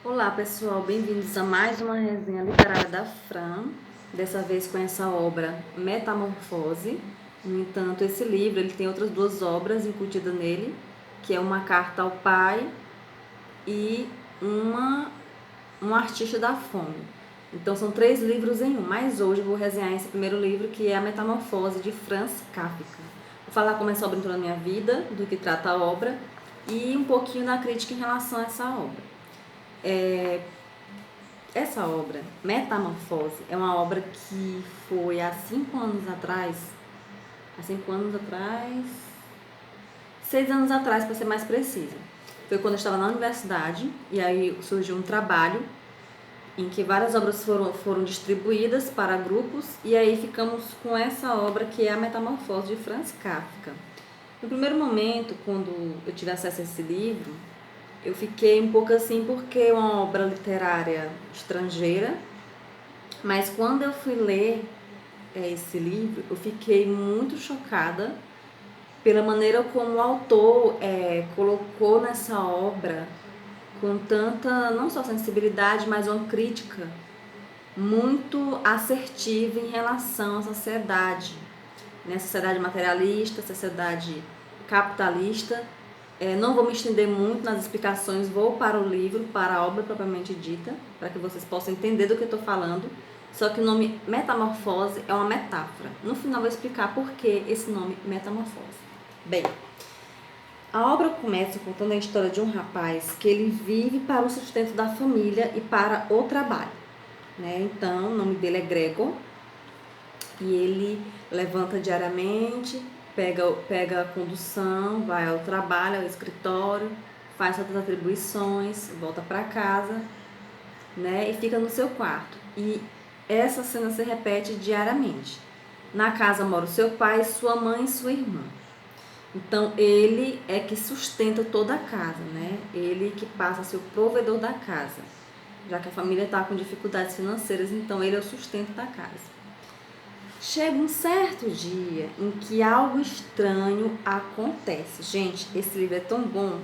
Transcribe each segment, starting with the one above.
Olá pessoal, bem-vindos a mais uma resenha literária da Fran, dessa vez com essa obra Metamorfose. No entanto, esse livro ele tem outras duas obras incutidas nele, que é Uma Carta ao Pai e Um Artista da Fome. Então são 3 livros em um, mas hoje eu vou resenhar esse primeiro livro, que é A Metamorfose, de Franz Kafka. Vou falar como essa obra entrou na minha vida, do que trata a obra e um pouquinho da crítica em relação a essa obra. Essa obra, Metamorfose, é uma obra que foi há 5 anos atrás, 6 anos atrás, para ser mais precisa. Foi quando eu estava na universidade e aí surgiu um trabalho em que várias obras foram distribuídas para grupos e aí ficamos com essa obra que é a Metamorfose, de Franz Kafka. No primeiro momento, quando eu tive acesso a esse livro, eu fiquei um pouco assim porque é uma obra literária estrangeira, mas quando eu fui ler esse livro, eu fiquei muito chocada pela maneira como o autor colocou nessa obra com tanta, não só sensibilidade, mas uma crítica muito assertiva em relação à sociedade, né? Sociedade materialista, sociedade capitalista. Não vou me estender muito nas explicações, vou para o livro, para a obra propriamente dita, para que vocês possam entender do que eu estou falando. Só que o nome Metamorfose é uma metáfora. No final eu vou explicar por que esse nome Metamorfose. Bem, a obra começa contando a história de um rapaz que ele vive para o sustento da família e para o trabalho, né? Então, o nome dele é Gregor e ele levanta diariamente, pega a condução, vai ao trabalho, ao escritório, faz suas atribuições, volta para casa, né? E fica no seu quarto. E essa cena se repete diariamente. Na casa mora o seu pai, sua mãe e sua irmã. Então, ele é que sustenta toda a casa, né? Ele que passa a ser o provedor da casa. Já que a família está com dificuldades financeiras, então ele é o sustento da casa. Chega um certo dia em que algo estranho acontece. Gente, esse livro é tão bom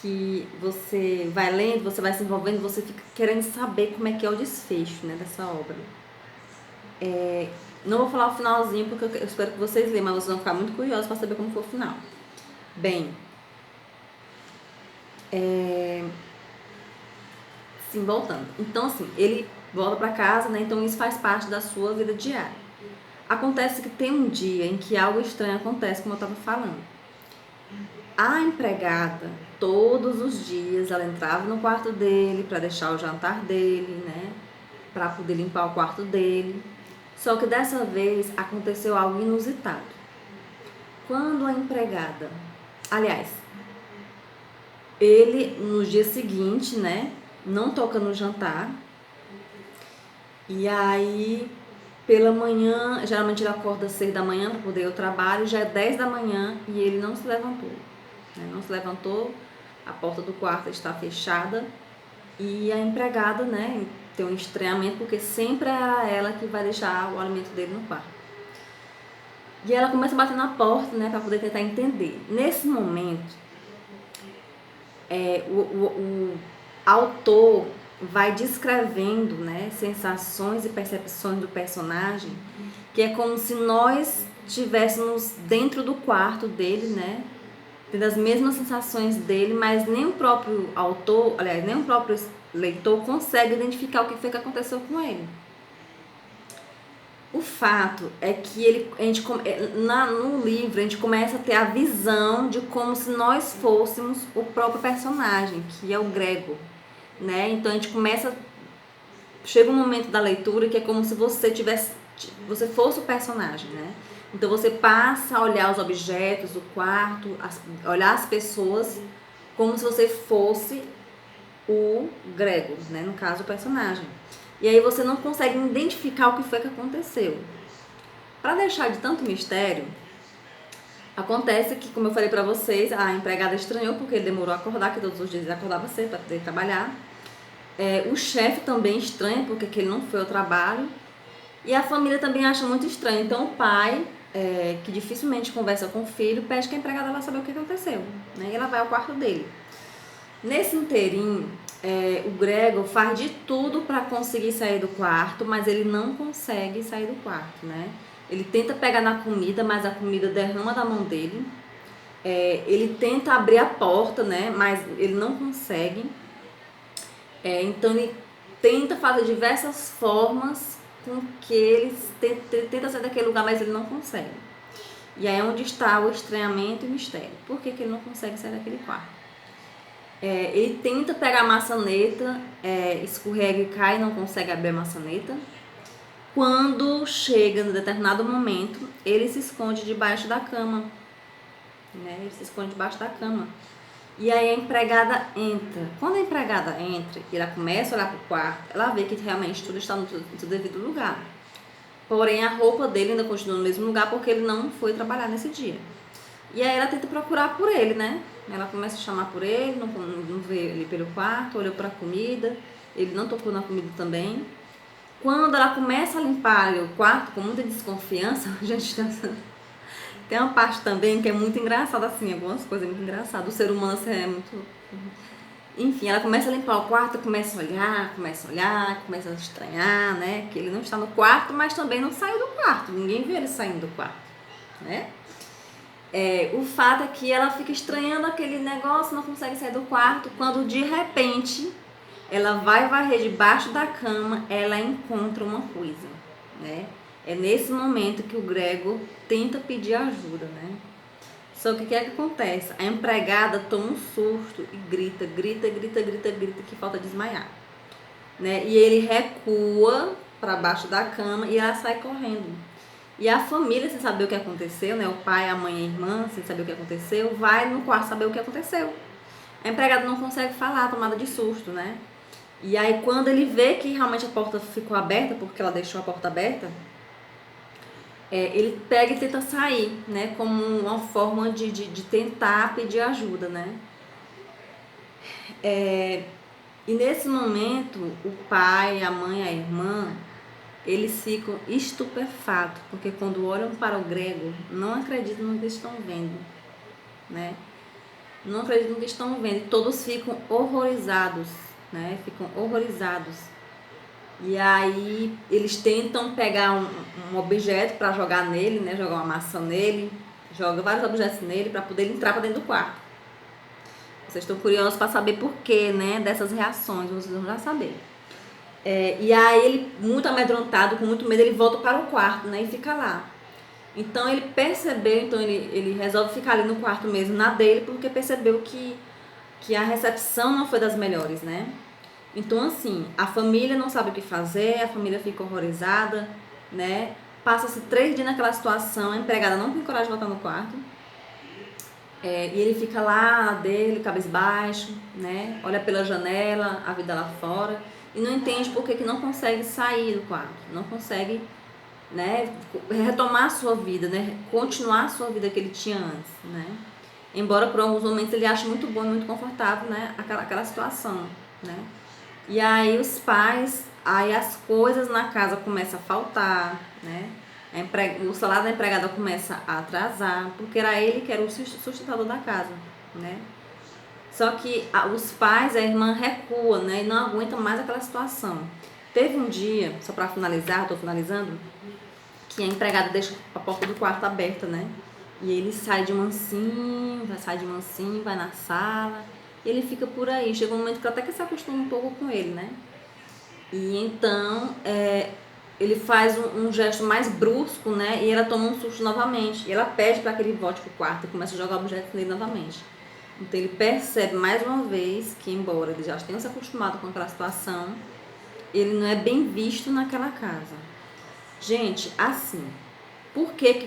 que você vai lendo, você vai se envolvendo, você fica querendo saber como é que é o desfecho, né, dessa obra. Não vou falar o finalzinho porque eu espero que vocês leiam, mas vocês vão ficar muito curiosos para saber como foi o final. Bem, sim, voltando. Então, assim, ele volta para casa, né? Então isso faz parte da sua vida diária. Acontece que tem um dia em que algo estranho acontece, como eu estava falando. A empregada, todos os dias, ela entrava no quarto dele para deixar o jantar dele, né? Para poder limpar o quarto dele. Só que dessa vez aconteceu algo inusitado. Quando a empregada, aliás, ele no dia seguinte, né? Não toca no jantar. E aí, pela manhã, geralmente ele acorda às 6 da manhã para poder ir ao trabalho, já é 10 da manhã e ele não se levantou. Né? Não se levantou, a porta do quarto está fechada e a empregada, né, tem um estranhamento porque sempre era ela que vai deixar o alimento dele no quarto. E ela começa a bater na porta, né, para poder tentar entender. Nesse momento, o autor vai descrevendo, né, sensações e percepções do personagem, que é como se nós estivéssemos dentro do quarto dele, né, tendo as mesmas sensações dele, mas nem o próprio autor, aliás, nem o próprio leitor consegue identificar o que foi que aconteceu com ele. O fato é que no livro a gente começa a ter a visão de como se nós fôssemos o próprio personagem, que é o Gregor, né? Então a gente chega um momento da leitura que é como se você fosse o personagem, né? Então você passa a olhar os objetos, o quarto, olhar as pessoas como se você fosse o Gregor, né? No caso, o personagem. E aí você não consegue identificar o que foi que aconteceu. Para deixar de tanto mistério, acontece que, como eu falei para vocês, a empregada estranhou porque ele demorou a acordar, que todos os dias ele acordava cedo para poder trabalhar. O chefe também estranha porque ele não foi ao trabalho. E a família também acha muito estranho. Então o pai, que dificilmente conversa com o filho, pede que a empregada vá saber o que aconteceu, né? E ela vai ao quarto dele. Nesse inteirinho, o Gregor faz de tudo para conseguir sair do quarto, mas ele não consegue sair do quarto, né? Ele tenta pegar na comida, mas a comida derrama da mão dele. Ele tenta abrir a porta, né? Mas ele não consegue. Então ele tenta fazer diversas formas com que ele tenta sair daquele lugar, mas ele não consegue. E aí é onde está o estranhamento e o mistério. Por que ele não consegue sair daquele quarto? Ele tenta pegar a maçaneta, escorrega e cai, não consegue abrir a maçaneta. Quando chega em determinado momento, ele se esconde debaixo da cama. Né? Ele se esconde debaixo da cama. E aí a empregada entra. Quando a empregada entra e ela começa a olhar para o quarto, ela vê que realmente tudo está no seu devido lugar. Porém, a roupa dele ainda continua no mesmo lugar porque ele não foi trabalhar nesse dia. E aí ela tenta procurar por ele, né? Ela começa a chamar por ele, não vê ele pelo quarto, olhou para a comida, ele não tocou na comida também. Quando ela começa a limpar o quarto com muita desconfiança, gente, tem uma parte também que é muito engraçada, assim, algumas coisas muito engraçadas. O ser humano assim, é muito... Enfim, ela começa a limpar o quarto, começa a olhar, começa a estranhar, né? Que ele não está no quarto, mas também não saiu do quarto. Ninguém vê ele saindo do quarto, né? O fato é que ela fica estranhando aquele negócio, não consegue sair do quarto, quando de repente ela vai varrer debaixo da cama, ela encontra uma coisa, né? É nesse momento que o Gregor tenta pedir ajuda, né? Só que o que é que acontece? A empregada toma um susto e grita, que falta desmaiar, né? E ele recua para baixo da cama e ela sai correndo. E a família, sem saber o que aconteceu, né? O pai, a mãe e a irmã, sem saber o que aconteceu, vai no quarto saber o que aconteceu. A empregada não consegue falar, tomada de susto, né? E aí quando ele vê que realmente a porta ficou aberta, porque ela deixou a porta aberta, ele pega e tenta sair, né? Como uma forma de tentar pedir ajuda, né? E nesse momento, o pai, a mãe, a irmã, eles ficam estupefatos, porque quando olham para o Gregor, não acreditam no que estão vendo, né? Não acreditam no que estão vendo, e todos ficam horrorizados, né? Ficam horrorizados. E aí eles tentam pegar um objeto para jogar nele, né? Jogar uma maçã nele, joga vários objetos nele para poder entrar para dentro do quarto. Vocês estão curiosos para saber por quê, né? Dessas reações, vocês vão já saber. E aí ele, muito amedrontado, com muito medo, ele volta para o quarto, né? E fica lá. Então ele percebeu, então ele resolve ficar ali no quarto mesmo, na dele, porque percebeu que a recepção não foi das melhores, né? Então, assim, a família não sabe o que fazer, a família fica horrorizada, né? Passa-se 3 dias naquela situação, a empregada não tem coragem de voltar no quarto. E ele fica lá dele, cabisbaixo, né? Olha pela janela, a vida lá fora, e não entende por que não consegue sair do quarto, não consegue, né, retomar a sua vida, né? Continuar a sua vida que ele tinha antes, né? Embora por alguns momentos ele ache muito bom e muito confortável, né? Aquela situação, né? E aí os pais, aí as coisas na casa começam a faltar, né? O salário da empregada começa a atrasar, porque era ele que era o sustentador da casa, né? Só que os pais, a irmã recua, né? E não aguenta mais aquela situação. Teve um dia, só para finalizar, estou finalizando, que a empregada deixa a porta do quarto aberta, né? E ele sai de mansinho, vai na sala, e ele fica por aí. Chega um momento que até que se acostuma um pouco com ele, né? E então ele faz um gesto mais brusco, né? E ela toma um susto novamente. E ela pede para que ele volte pro quarto e começa a jogar objetos nele novamente. Então ele percebe mais uma vez que, embora ele já tenha se acostumado com aquela situação, ele não é bem visto naquela casa. Gente, assim, por que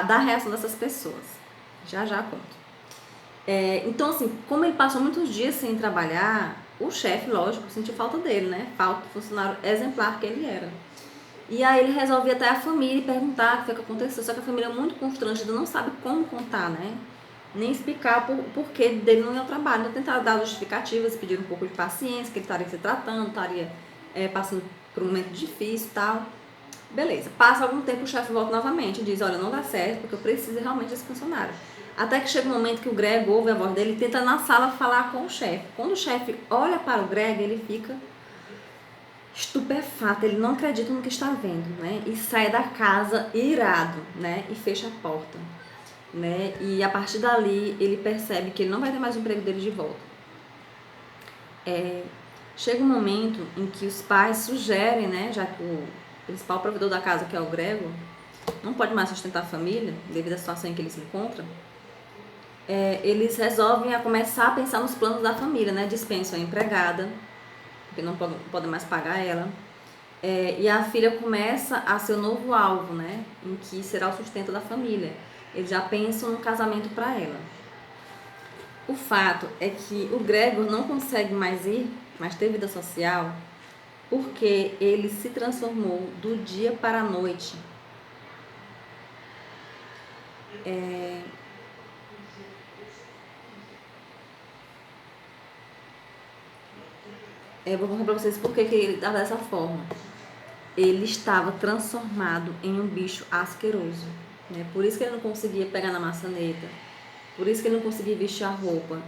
da reação dessas pessoas? Já conto. Então, assim, como ele passou muitos dias sem trabalhar, o chefe, lógico, sentiu falta dele, né? Falta do funcionário exemplar que ele era. E aí ele resolve ir até a família e perguntar o que aconteceu. Só que a família é muito constrangida, não sabe como contar, né? Nem explicar o porquê dele não ir ao trabalho. Então tentaram dar justificativas, pediram um pouco de paciência, que ele estaria se tratando, estaria passando por um momento difícil e tal. Beleza, passa algum tempo, o chefe volta novamente e diz, olha, não dá certo, porque eu preciso realmente desse funcionário. Até que chega um momento que o Greg ouve a voz dele e tenta na sala falar com o chefe. Quando o chefe olha para o Greg, ele fica estupefato, ele não acredita no que está vendo, né? E sai da casa irado, né? E fecha a porta, né? E a partir dali ele percebe que ele não vai ter mais o emprego dele de volta. Chega um momento em que os pais sugerem, né? Já que o principal provedor da casa, que é o Gregor, não pode mais sustentar a família devido à situação em que ele se encontra. Eles resolvem a começar a pensar nos planos da família, né? Dispensam a empregada, porque não podem mais pagar ela. E a filha começa a ser o novo alvo, né? Em que será o sustento da família. Eles já pensam no casamento para ela. O fato é que o Gregor não consegue mais ter vida social, porque ele se transformou do dia para a noite. Eu vou contar pra vocês por que ele estava dessa forma. Ele estava transformado em um bicho asqueroso, né? Por isso que ele não conseguia pegar na maçaneta, por isso que ele não conseguia vestir a roupa.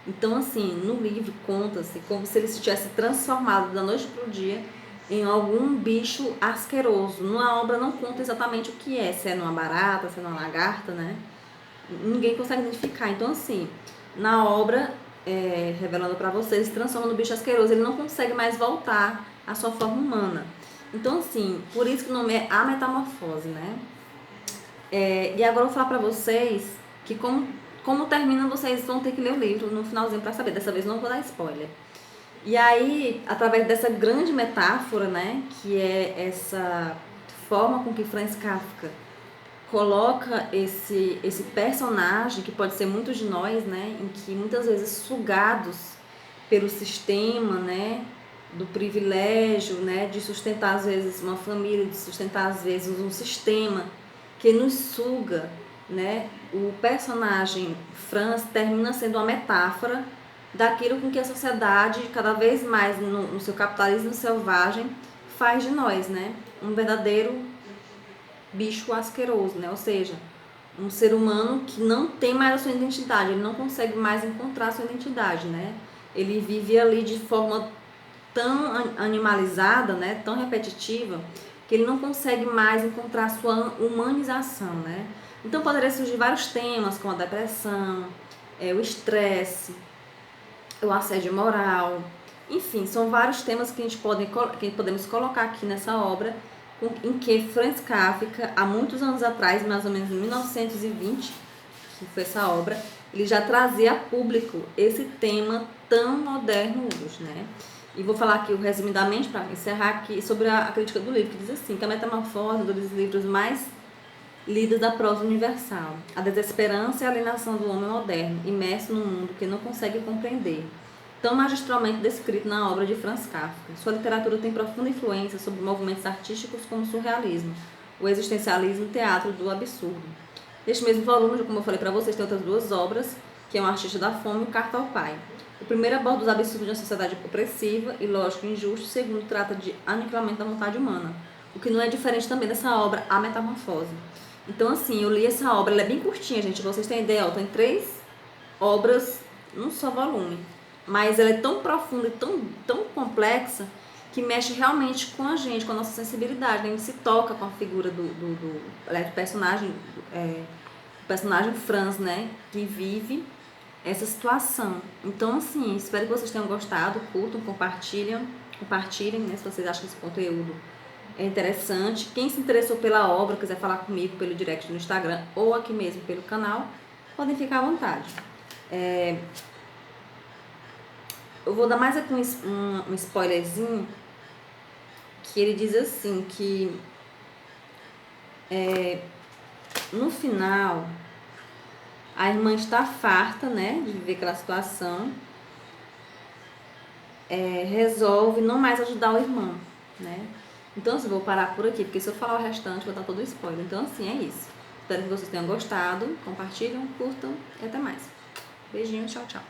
Então, assim, no livro conta-se como se ele se tivesse transformado da noite para o dia em algum bicho asqueroso. Na obra não conta exatamente o que é, se é uma barata, se é uma lagarta, né? Ninguém consegue identificar. Então, assim, na obra, revelando para vocês, se transforma no bicho asqueroso. Ele não consegue mais voltar à sua forma humana. Então, assim, por isso que o nome é A Metamorfose, né? E agora eu vou falar para vocês que como termina, vocês vão ter que ler o livro no finalzinho para saber. Dessa vez não vou dar spoiler. E aí, através dessa grande metáfora, né, que é essa forma com que Franz Kafka coloca esse personagem, que pode ser muitos de nós, né, em que muitas vezes sugados pelo sistema, né, do privilégio, né, de sustentar às vezes uma família, de sustentar às vezes um sistema que nos suga, né, o personagem Franz termina sendo uma metáfora daquilo com que a sociedade, cada vez mais no seu capitalismo selvagem, faz de nós, né, um verdadeiro bicho asqueroso, né? Ou seja, um ser humano que não tem mais a sua identidade, ele não consegue mais encontrar a sua identidade, né? Ele vive ali de forma tão animalizada, né? Tão repetitiva, que ele não consegue mais encontrar a sua humanização, né? Então poderia surgir vários temas, como a depressão, o estresse, o assédio moral, enfim, são vários temas que podemos colocar aqui nessa obra, em que Franz Kafka, há muitos anos atrás, mais ou menos em 1920, que foi essa obra, ele já trazia a público esse tema tão moderno hoje, né? E vou falar aqui resumidamente, para encerrar aqui, sobre a crítica do livro, que diz assim, que a Metamorfose é um dos livros mais lidos da prosa universal. A desesperança e a alienação do homem moderno, imerso num mundo que não consegue compreender, tão magistralmente descrito na obra de Franz Kafka. Sua literatura tem profunda influência sobre movimentos artísticos como o surrealismo, o existencialismo e o teatro do absurdo. Neste mesmo volume, como eu falei para vocês, tem outras duas obras, que é Um Artista da Fome e o Carta ao Pai. O primeiro aborda os absurdos de uma sociedade opressiva e lógico injusto, o segundo trata de aniquilamento da vontade humana, o que não é diferente também dessa obra, A Metamorfose. Então, assim, eu li essa obra, ela é bem curtinha, gente, pra vocês terem ideia, tem 3 obras num só volume. Mas ela é tão profunda e tão complexa que mexe realmente com a gente, com a nossa sensibilidade. Né? A gente se toca com a figura do personagem, o personagem Franz, né? Que vive essa situação. Então, assim, espero que vocês tenham gostado, curtam, compartilhem, né? Se vocês acham que esse conteúdo é interessante. Quem se interessou pela obra, quiser falar comigo pelo direct no Instagram ou aqui mesmo pelo canal, podem ficar à vontade. Eu vou dar mais aqui um spoilerzinho, que ele diz assim, que no final a irmã está farta, né, de viver aquela situação, resolve não mais ajudar o irmão, né. Então, assim, vou parar por aqui, porque se eu falar o restante, vou dar todo o spoiler. Então, assim, é isso. Espero que vocês tenham gostado. Compartilhem, curtam e até mais. Beijinho, tchau, tchau.